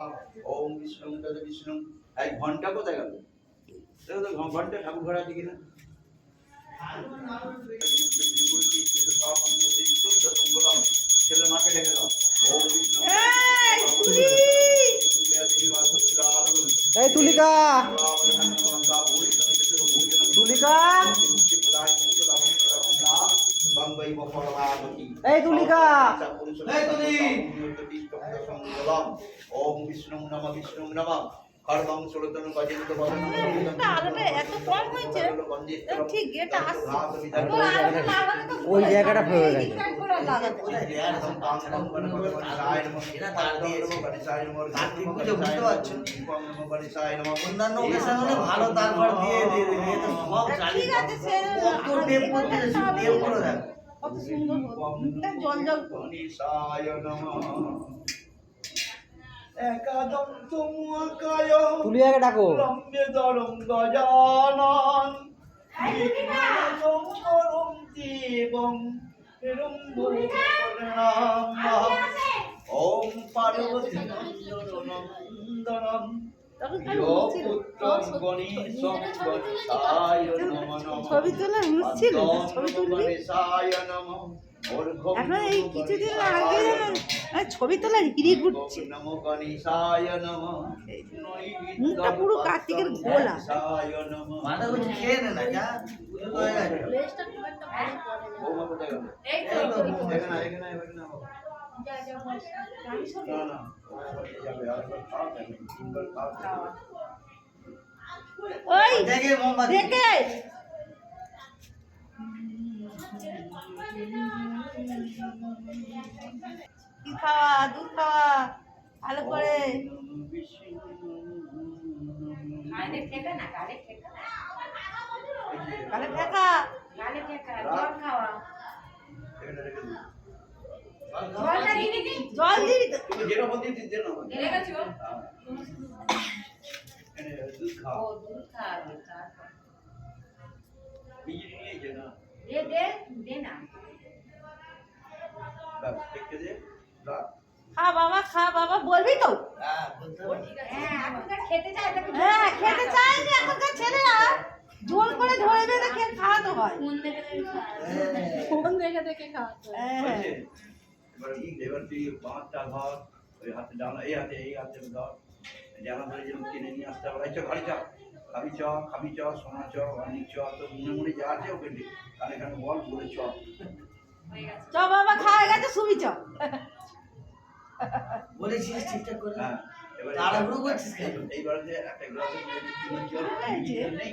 ওম বিষ্ণু তদ বিষ্ণু। এই ঘন্টা কোথায় গেল? দেখো তো ঘন্টা ঠাকুর ঘর আছে কিনা? ছেলে মাকে ডেকে দাও। ওম বিষ্ণু। এই তুলিকা তুলিকা এই তুলিকা ওম বিষ্ণু নমঃ বিষ্ণু নমঃ হরদম ষোলতন গজেন্দ্র বদন আলোটা এত কম হয়েছে ঠিক এটা আসছে ওই জায়গাটা ফেলে গেছে। অন্যান্য ওকেশন হলে ভালো, তারপর দিয়ে সব জানি কত টেপ করতে টেপ করে দেখ কত সুন্দর মুখটা জল জল একাদন্ত মহাকায় তুলিয়াকে ডাকো। লম্বে দরং গজানন শঙ্করং দেবং হিরম্বরণাম ওম পার্বতী নন্দনম ছবি তোলা মুশকিল, ছবি তুলবি এখন এই কিছুদিন আগে ছবি তোলার হিড়ি ঘুরছে, মুখটা পুরো কার্তিকের গোলা। মাথা কিছু খেয়ে নে না, যা হয়ে গেছে। ওই দেখে মোমবাতি দেখে কি খাওয়া, দুধ খাওয়া ভালো করে। গালে ঠেকা, জল খাওয়া, জল দিবি তো। খা বাবা, খা বাবা, বলবি তো। হ্যাঁ খেতে চায় না এখনকার ছেলেরা, জোর করে ধরে বেঁধে খাওয়াতে হয়। ফোন দেখে দেখে খাওয়াতে হয়। এবার তুই পাঁচটা ঘর ওই হাতে ডানা, এই হাতে ধর জানা ধরে যেন কিনে নিয়ে আসতে হবে। ঘরে চ খাবি চ সোনা চ অনেক চ তো মনে মনে যা আছে ওকে কানে কানে বল বলে চ বাবা খাওয়া গেছে, শুবি চ। বলেছিস ঠিকঠাক করে। হ্যাঁ এবার তাড়াহুড়ো করছিস কেন? এইবার যে একটা গ্লাসে নেই